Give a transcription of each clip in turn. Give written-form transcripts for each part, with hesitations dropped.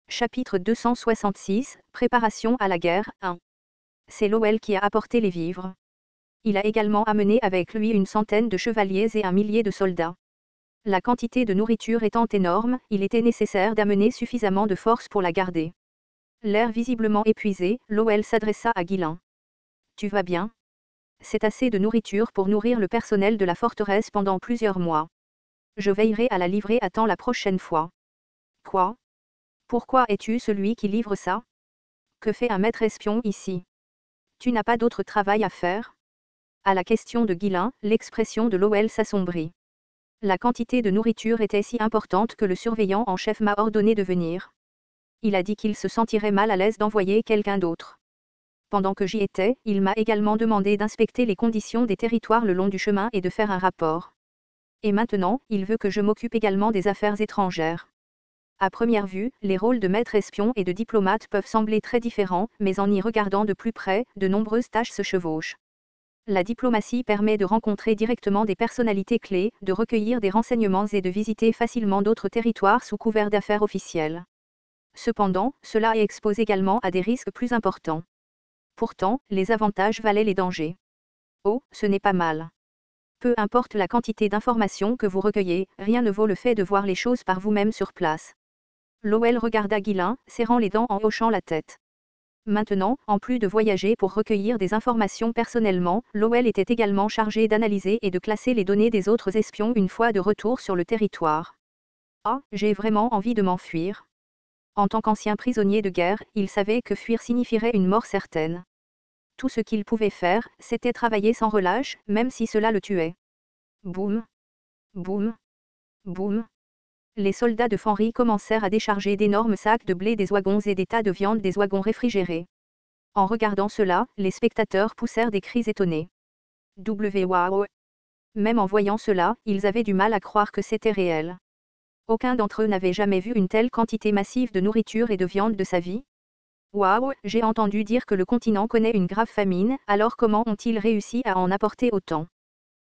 Chapitre 266, Préparation à la guerre 1. C'est Lowell qui a apporté les vivres. Il a également amené avec lui une centaine de chevaliers et un millier de soldats. La quantité de nourriture étant énorme, il était nécessaire d'amener suffisamment de force pour la garder. L'air visiblement épuisé, Lowell s'adressa à Ghislain. Tu vas bien? C'est assez de nourriture pour nourrir le personnel de la forteresse pendant plusieurs mois. Je veillerai à la livrer à temps la prochaine fois. Quoi? Pourquoi es-tu celui qui livre ça? Que fait un maître espion ici? Tu n'as pas d'autre travail à faire? À la question de Ghislain, l'expression de Lowell s'assombrit. La quantité de nourriture était si importante que le surveillant en chef m'a ordonné de venir. Il a dit qu'il se sentirait mal à l'aise d'envoyer quelqu'un d'autre. Pendant que j'y étais, il m'a également demandé d'inspecter les conditions des territoires le long du chemin et de faire un rapport. Et maintenant, il veut que je m'occupe également des affaires étrangères. À première vue, les rôles de maître espion et de diplomate peuvent sembler très différents, mais en y regardant de plus près, de nombreuses tâches se chevauchent. La diplomatie permet de rencontrer directement des personnalités clés, de recueillir des renseignements et de visiter facilement d'autres territoires sous couvert d'affaires officielles. Cependant, cela expose également à des risques plus importants. Pourtant, les avantages valaient les dangers. Oh, ce n'est pas mal. Peu importe la quantité d'informations que vous recueillez, rien ne vaut le fait de voir les choses par vous-même sur place. Lowell regarda Ghislain, serrant les dents en hochant la tête. Maintenant, en plus de voyager pour recueillir des informations personnellement, Lowell était également chargé d'analyser et de classer les données des autres espions une fois de retour sur le territoire. Ah, j'ai vraiment envie de m'enfuir. En tant qu'ancien prisonnier de guerre, il savait que fuir signifierait une mort certaine. Tout ce qu'il pouvait faire, c'était travailler sans relâche, même si cela le tuait. Boum, boum, boum. Les soldats de Fenry commencèrent à décharger d'énormes sacs de blé des wagons et des tas de viande des wagons réfrigérés. En regardant cela, les spectateurs poussèrent des cris étonnés. Wow! Même en voyant cela, ils avaient du mal à croire que c'était réel. Aucun d'entre eux n'avait jamais vu une telle quantité massive de nourriture et de viande de sa vie. Waouh, j'ai entendu dire que le continent connaît une grave famine, alors comment ont-ils réussi à en apporter autant?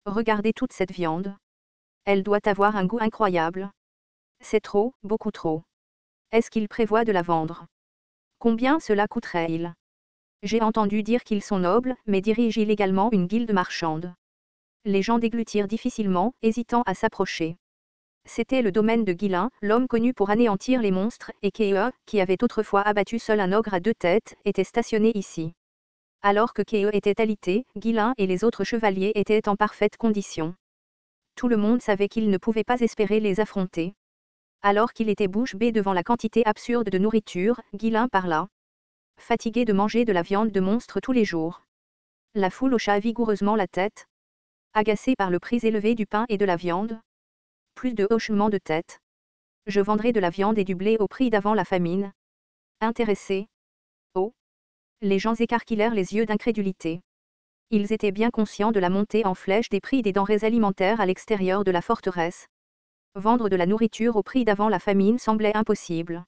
Regardez toute cette viande. Elle doit avoir un goût incroyable. C'est trop, beaucoup trop. Est-ce qu'il prévoit de la vendre? Combien cela coûterait-il? J'ai entendu dire qu'ils sont nobles, mais dirigent-ils également une guilde marchande? Les gens déglutirent difficilement, hésitant à s'approcher. C'était le domaine de Ghislain, l'homme connu pour anéantir les monstres, et Keo, qui avait autrefois abattu seul un ogre à 2 têtes, était stationné ici. Alors que Keo était alité, Ghislain et les autres chevaliers étaient en parfaite condition. Tout le monde savait qu'il ne pouvait pas espérer les affronter. Alors qu'il était bouche bée devant la quantité absurde de nourriture, Ghislain parla. Fatigué de manger de la viande de monstre tous les jours. La foule hocha vigoureusement la tête. Agacé par le prix élevé du pain et de la viande. Plus de hochements de tête. Je vendrai de la viande et du blé au prix d'avant la famine. Intéressé. Oh. Les gens écarquillèrent les yeux d'incrédulité. Ils étaient bien conscients de la montée en flèche des prix des denrées alimentaires à l'extérieur de la forteresse. Vendre de la nourriture au prix d'avant la famine semblait impossible.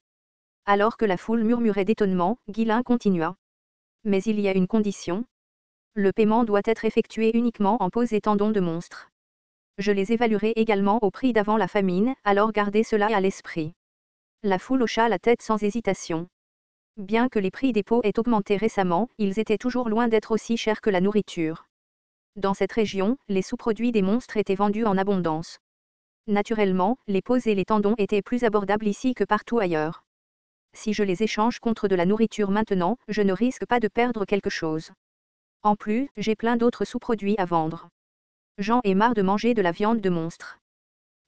Alors que la foule murmurait d'étonnement, Ghislain continua. Mais il y a une condition. Le paiement doit être effectué uniquement en peaux et tendons de monstres. Je les évaluerai également au prix d'avant la famine, alors gardez cela à l'esprit. La foule hocha la tête sans hésitation. Bien que les prix des peaux aient augmenté récemment, ils étaient toujours loin d'être aussi chers que la nourriture. Dans cette région, les sous-produits des monstres étaient vendus en abondance. Naturellement, les peaux et les tendons étaient plus abordables ici que partout ailleurs. Si je les échange contre de la nourriture maintenant, je ne risque pas de perdre quelque chose. En plus, j'ai plein d'autres sous-produits à vendre. J'en ai marre de manger de la viande de monstre.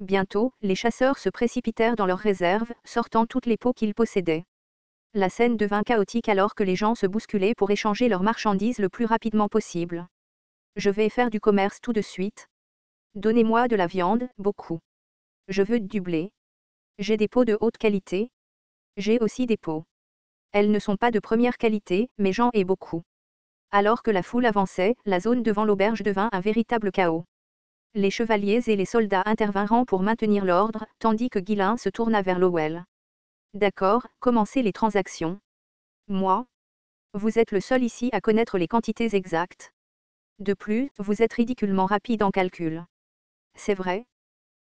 Bientôt, les chasseurs se précipitèrent dans leurs réserves, sortant toutes les peaux qu'ils possédaient. La scène devint chaotique alors que les gens se bousculaient pour échanger leurs marchandises le plus rapidement possible. Je vais faire du commerce tout de suite. Donnez-moi de la viande, beaucoup. Je veux du blé. J'ai des peaux de haute qualité. J'ai aussi des peaux. Elles ne sont pas de première qualité, mais j'en ai beaucoup. Alors que la foule avançait, la zone devant l'auberge devint un véritable chaos. Les chevaliers et les soldats intervinrent pour maintenir l'ordre, tandis que Ghislain se tourna vers Lowell. D'accord, commencez les transactions. Moi? Vous êtes le seul ici à connaître les quantités exactes. De plus, vous êtes ridiculement rapide en calcul. C'est vrai?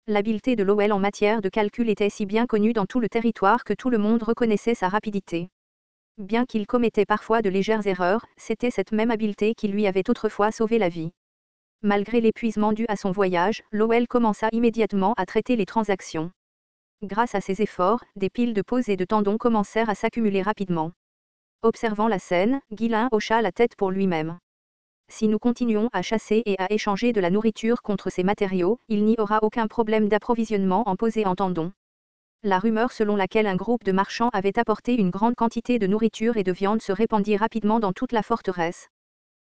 L'habileté de Lowell en matière de calcul était si bien connue dans tout le territoire que tout le monde reconnaissait sa rapidité. Bien qu'il commettait parfois de légères erreurs, c'était cette même habileté qui lui avait autrefois sauvé la vie. Malgré l'épuisement dû à son voyage, Lowell commença immédiatement à traiter les transactions. Grâce à ses efforts, des piles de peaux et de tendons commencèrent à s'accumuler rapidement. Observant la scène, Guillain hocha la tête pour lui-même. Si nous continuons à chasser et à échanger de la nourriture contre ces matériaux, il n'y aura aucun problème d'approvisionnement en peaux et en tendons. La rumeur selon laquelle un groupe de marchands avait apporté une grande quantité de nourriture et de viande se répandit rapidement dans toute la forteresse.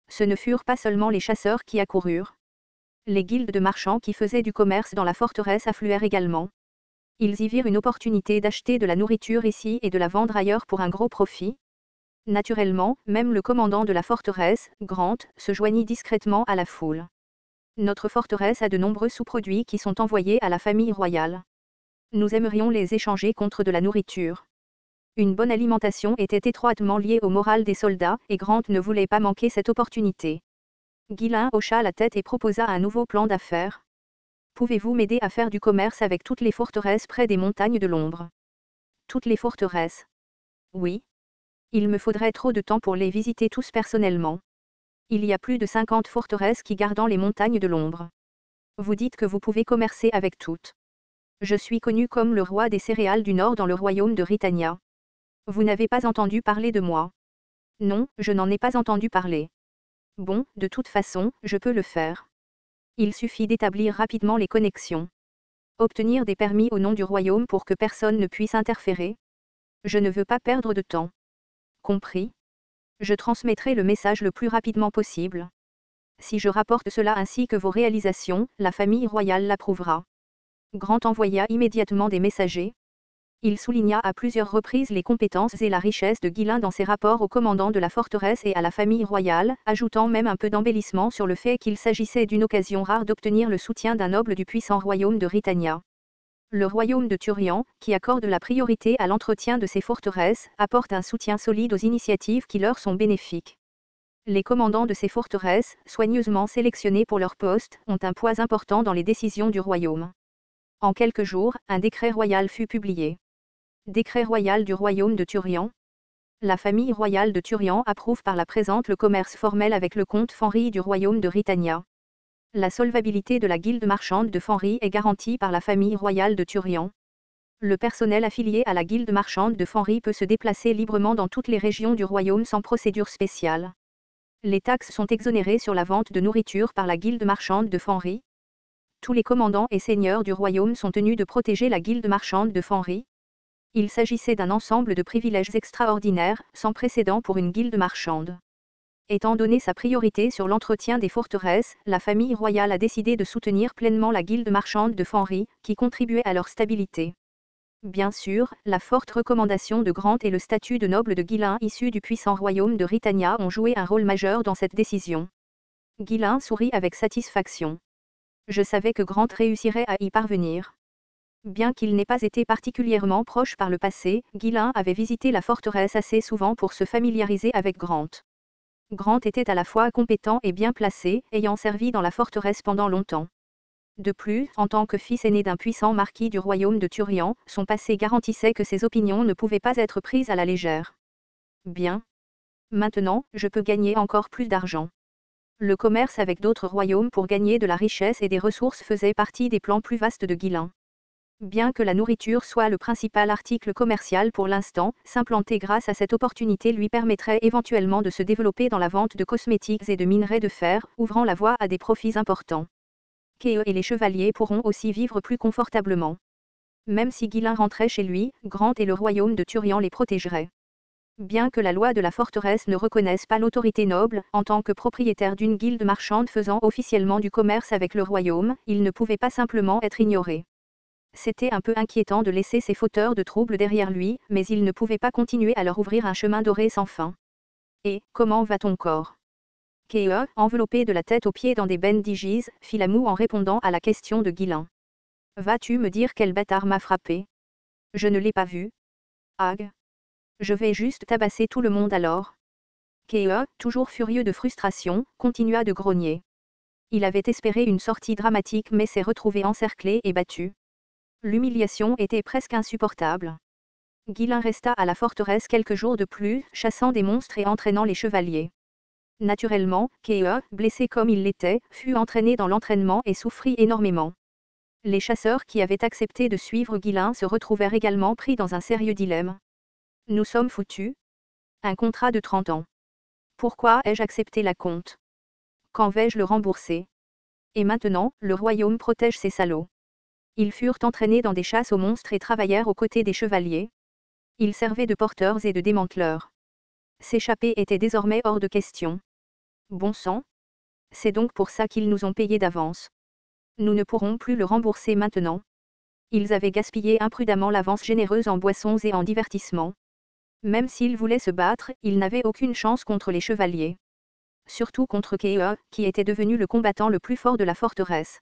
Ce ne furent pas seulement les chasseurs qui accoururent. Les guildes de marchands qui faisaient du commerce dans la forteresse affluèrent également. Ils y virent une opportunité d'acheter de la nourriture ici et de la vendre ailleurs pour un gros profit. Naturellement, même le commandant de la forteresse, Grant, se joignit discrètement à la foule. Notre forteresse a de nombreux sous-produits qui sont envoyés à la famille royale. Nous aimerions les échanger contre de la nourriture. Une bonne alimentation était étroitement liée au moral des soldats, et Grant ne voulait pas manquer cette opportunité. Guillain hocha la tête et proposa un nouveau plan d'affaires. Pouvez-vous m'aider à faire du commerce avec toutes les forteresses près des montagnes de l'ombre? Toutes les forteresses. Oui. Il me faudrait trop de temps pour les visiter tous personnellement. Il y a plus de 50 forteresses qui gardent les montagnes de l'ombre. Vous dites que vous pouvez commercer avec toutes. Je suis connu comme le roi des céréales du Nord dans le royaume de Ritania. Vous n'avez pas entendu parler de moi? Non, je n'en ai pas entendu parler. Bon, de toute façon, je peux le faire. Il suffit d'établir rapidement les connexions. Obtenir des permis au nom du royaume pour que personne ne puisse interférer. Je ne veux pas perdre de temps. Compris? Je transmettrai le message le plus rapidement possible. Si je rapporte cela ainsi que vos réalisations, la famille royale l'approuvera. Grant envoya immédiatement des messagers. Il souligna à plusieurs reprises les compétences et la richesse de Guillain dans ses rapports au commandant de la forteresse et à la famille royale, ajoutant même un peu d'embellissement sur le fait qu'il s'agissait d'une occasion rare d'obtenir le soutien d'un noble du puissant royaume de Ritania. Le royaume de Turian, qui accorde la priorité à l'entretien de ses forteresses, apporte un soutien solide aux initiatives qui leur sont bénéfiques. Les commandants de ces forteresses, soigneusement sélectionnés pour leur poste, ont un poids important dans les décisions du royaume. En quelques jours, un décret royal fut publié. Décret royal du royaume de Turian. La famille royale de Turian approuve par la présente le commerce formel avec le comte Fenry du royaume de Ritania. La solvabilité de la guilde marchande de Fenry est garantie par la famille royale de Turian. Le personnel affilié à la guilde marchande de Fenry peut se déplacer librement dans toutes les régions du royaume sans procédure spéciale. Les taxes sont exonérées sur la vente de nourriture par la guilde marchande de Fenry. Tous les commandants et seigneurs du royaume sont tenus de protéger la guilde marchande de Fenry. Il s'agissait d'un ensemble de privilèges extraordinaires, sans précédent pour une guilde marchande. Étant donné sa priorité sur l'entretien des forteresses, la famille royale a décidé de soutenir pleinement la guilde marchande de Fenry, qui contribuait à leur stabilité. Bien sûr, la forte recommandation de Grant et le statut de noble de Guillain issu du puissant royaume de Ritania ont joué un rôle majeur dans cette décision. Guillain sourit avec satisfaction. Je savais que Grant réussirait à y parvenir. Bien qu'il n'ait pas été particulièrement proche par le passé, Guillain avait visité la forteresse assez souvent pour se familiariser avec Grant. Grant était à la fois compétent et bien placé, ayant servi dans la forteresse pendant longtemps. De plus, en tant que fils aîné d'un puissant marquis du royaume de Turian, son passé garantissait que ses opinions ne pouvaient pas être prises à la légère. Bien. Maintenant, je peux gagner encore plus d'argent. Le commerce avec d'autres royaumes pour gagner de la richesse et des ressources faisait partie des plans plus vastes de Guillain. Bien que la nourriture soit le principal article commercial pour l'instant, s'implanter grâce à cette opportunité lui permettrait éventuellement de se développer dans la vente de cosmétiques et de minerais de fer, ouvrant la voie à des profits importants. Kee et les chevaliers pourront aussi vivre plus confortablement. Même si Guillain rentrait chez lui, Grant et le royaume de Turian les protégeraient. Bien que la loi de la forteresse ne reconnaisse pas l'autorité noble, en tant que propriétaire d'une guilde marchande faisant officiellement du commerce avec le royaume, il ne pouvait pas simplement être ignoré. C'était un peu inquiétant de laisser ces fauteurs de troubles derrière lui, mais il ne pouvait pas continuer à leur ouvrir un chemin doré sans fin. Et, comment va ton corps? Kee, enveloppé de la tête aux pieds dans des bandages, fit la moue en répondant à la question de Guillain. Vas-tu me dire quel bâtard m'a frappé? Je ne l'ai pas vu. Ag. Je vais juste tabasser tout le monde alors. Kee, toujours furieux de frustration, continua de grogner. Il avait espéré une sortie dramatique mais s'est retrouvé encerclé et battu. L'humiliation était presque insupportable. Guilin resta à la forteresse quelques jours de plus, chassant des monstres et entraînant les chevaliers. Naturellement, Kea, blessé comme il l'était, fut entraîné dans l'entraînement et souffrit énormément. Les chasseurs qui avaient accepté de suivre Guilin se retrouvèrent également pris dans un sérieux dilemme. Nous sommes foutus. Un contrat de 30 ans. Pourquoi ai-je accepté l'acompte? Quand vais-je le rembourser? Et maintenant, le royaume protège ces salauds. Ils furent entraînés dans des chasses aux monstres et travaillèrent aux côtés des chevaliers. Ils servaient de porteurs et de démanteleurs. S'échapper était désormais hors de question. Bon sang. C'est donc pour ça qu'ils nous ont payé d'avance. Nous ne pourrons plus le rembourser maintenant. Ils avaient gaspillé imprudemment l'avance généreuse en boissons et en divertissements. Même s'ils voulaient se battre, ils n'avaient aucune chance contre les chevaliers. Surtout contre Kea, qui était devenu le combattant le plus fort de la forteresse.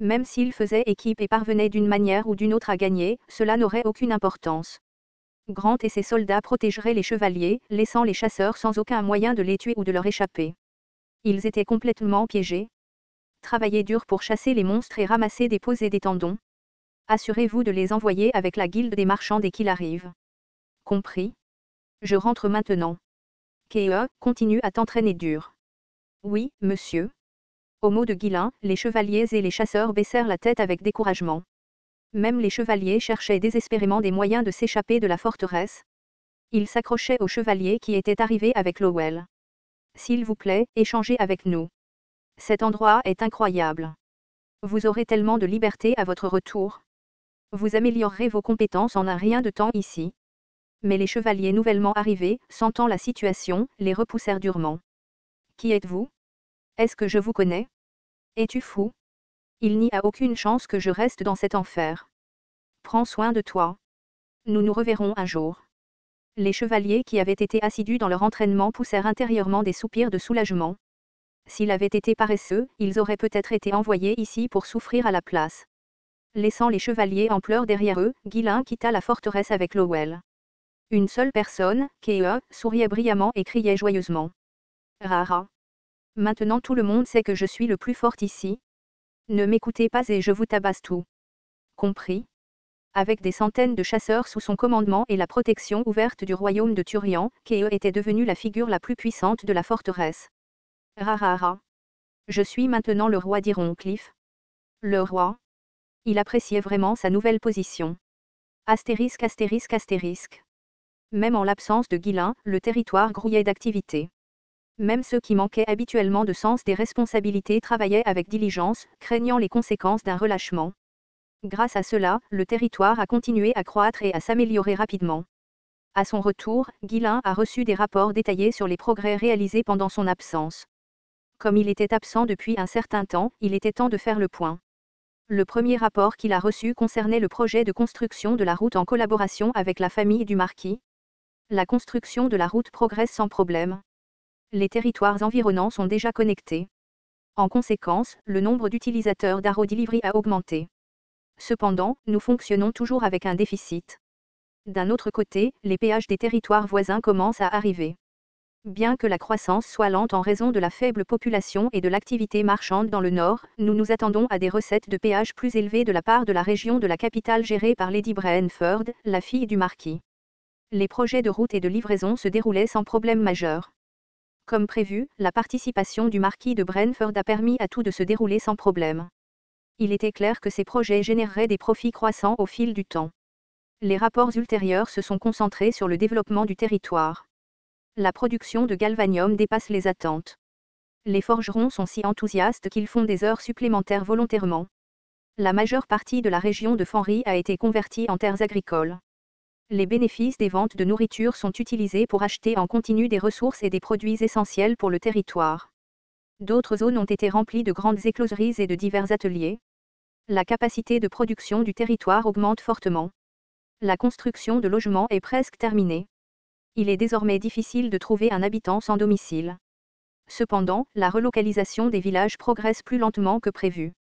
Même s'ils faisaient équipe et parvenaient d'une manière ou d'une autre à gagner, cela n'aurait aucune importance. Grant et ses soldats protégeraient les chevaliers, laissant les chasseurs sans aucun moyen de les tuer ou de leur échapper. Ils étaient complètement piégés. Travaillez dur pour chasser les monstres et ramasser des peaux et des tendons. Assurez-vous de les envoyer avec la guilde des marchands dès qu'il arrive. Compris? Je rentre maintenant. Kea, continue à t'entraîner dur. Oui, monsieur. Au mot de Guilin, les chevaliers et les chasseurs baissèrent la tête avec découragement. Même les chevaliers cherchaient désespérément des moyens de s'échapper de la forteresse. Ils s'accrochaient aux chevaliers qui étaient arrivés avec Lowell. S'il vous plaît, échangez avec nous. Cet endroit est incroyable. Vous aurez tellement de liberté à votre retour. Vous améliorerez vos compétences en un rien de temps ici. Mais les chevaliers nouvellement arrivés, sentant la situation, les repoussèrent durement. Qui êtes-vous? Est-ce que je vous connais? Es-tu fou? Il n'y a aucune chance que je reste dans cet enfer. Prends soin de toi. Nous nous reverrons un jour. Les chevaliers qui avaient été assidus dans leur entraînement poussèrent intérieurement des soupirs de soulagement. S'ils avaient été paresseux, ils auraient peut-être été envoyés ici pour souffrir à la place. Laissant les chevaliers en pleurs derrière eux, Guilin quitta la forteresse avec Lowell. Une seule personne, Kea, souriait brillamment et criait joyeusement. Rara. Maintenant tout le monde sait que je suis le plus fort ici. Ne m'écoutez pas et je vous tabasse tout. Compris? Avec des centaines de chasseurs sous son commandement et la protection ouverte du royaume de Turian, Kea était devenu la figure la plus puissante de la forteresse. Rarara. Je suis maintenant le roi d'Ironcliff. Le roi. Il appréciait vraiment sa nouvelle position. Astérisque astérisque astérisque. Même en l'absence de Guilin, le territoire grouillait d'activité. Même ceux qui manquaient habituellement de sens des responsabilités travaillaient avec diligence, craignant les conséquences d'un relâchement. Grâce à cela, le territoire a continué à croître et à s'améliorer rapidement. À son retour, Guilin a reçu des rapports détaillés sur les progrès réalisés pendant son absence. Comme il était absent depuis un certain temps, il était temps de faire le point. Le premier rapport qu'il a reçu concernait le projet de construction de la route en collaboration avec la famille du marquis. La construction de la route progresse sans problème. Les territoires environnants sont déjà connectés. En conséquence, le nombre d'utilisateurs d'Arrow Delivery a augmenté. Cependant, nous fonctionnons toujours avec un déficit. D'un autre côté, les péages des territoires voisins commencent à arriver. Bien que la croissance soit lente en raison de la faible population et de l'activité marchande dans le nord, nous nous attendons à des recettes de péage plus élevées de la part de la région de la capitale gérée par Lady Brainford, la fille du marquis. Les projets de route et de livraison se déroulaient sans problème majeur. Comme prévu, la participation du marquis de Brainford a permis à tout de se dérouler sans problème. Il était clair que ces projets généreraient des profits croissants au fil du temps. Les rapports ultérieurs se sont concentrés sur le développement du territoire. La production de galvanium dépasse les attentes. Les forgerons sont si enthousiastes qu'ils font des heures supplémentaires volontairement. La majeure partie de la région de Fenry a été convertie en terres agricoles. Les bénéfices des ventes de nourriture sont utilisés pour acheter en continu des ressources et des produits essentiels pour le territoire. D'autres zones ont été remplies de grandes écloseries et de divers ateliers. La capacité de production du territoire augmente fortement. La construction de logements est presque terminée. Il est désormais difficile de trouver un habitant sans domicile. Cependant, la relocalisation des villages progresse plus lentement que prévu.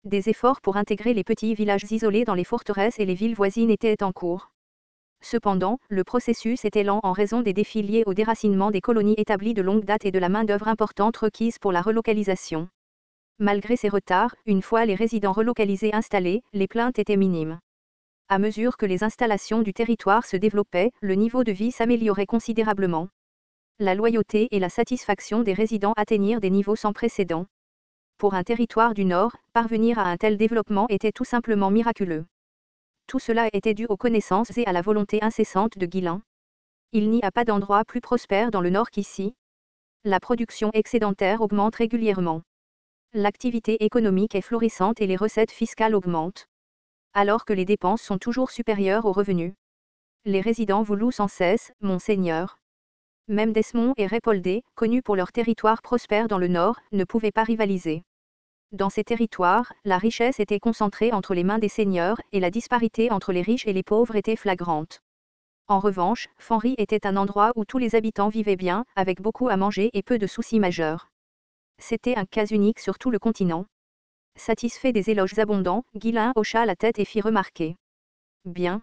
Des efforts pour intégrer les petits villages isolés dans les forteresses et les villes voisines étaient en cours. Cependant, le processus était lent en raison des défis liés au déracinement des colonies établies de longue date et de la main-d'œuvre importante requise pour la relocalisation. Malgré ces retards, une fois les résidents relocalisés installés, les plaintes étaient minimes. À mesure que les installations du territoire se développaient, le niveau de vie s'améliorait considérablement. La loyauté et la satisfaction des résidents atteignirent des niveaux sans précédent. Pour un territoire du Nord, parvenir à un tel développement était tout simplement miraculeux. Tout cela était dû aux connaissances et à la volonté incessante de Guillain. Il n'y a pas d'endroit plus prospère dans le Nord qu'ici. La production excédentaire augmente régulièrement. L'activité économique est florissante et les recettes fiscales augmentent. Alors que les dépenses sont toujours supérieures aux revenus. Les résidents vous louent sans cesse, Monseigneur. Même Desmond et Répoldé, connus pour leur territoire prospère dans le Nord, ne pouvaient pas rivaliser. Dans ces territoires, la richesse était concentrée entre les mains des seigneurs, et la disparité entre les riches et les pauvres était flagrante. En revanche, Fenry était un endroit où tous les habitants vivaient bien, avec beaucoup à manger et peu de soucis majeurs. C'était un cas unique sur tout le continent. Satisfait des éloges abondants, Guillain hocha la tête et fit remarquer. Bien.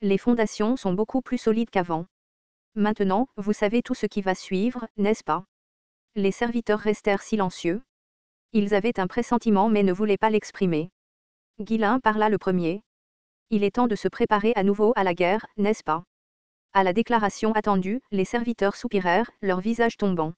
Les fondations sont beaucoup plus solides qu'avant. Maintenant, vous savez tout ce qui va suivre, n'est-ce pas? Les serviteurs restèrent silencieux. Ils avaient un pressentiment mais ne voulaient pas l'exprimer. Guillain parla le premier. Il est temps de se préparer à nouveau à la guerre, n'est-ce pas? À la déclaration attendue, les serviteurs soupirèrent, leur visage tombant.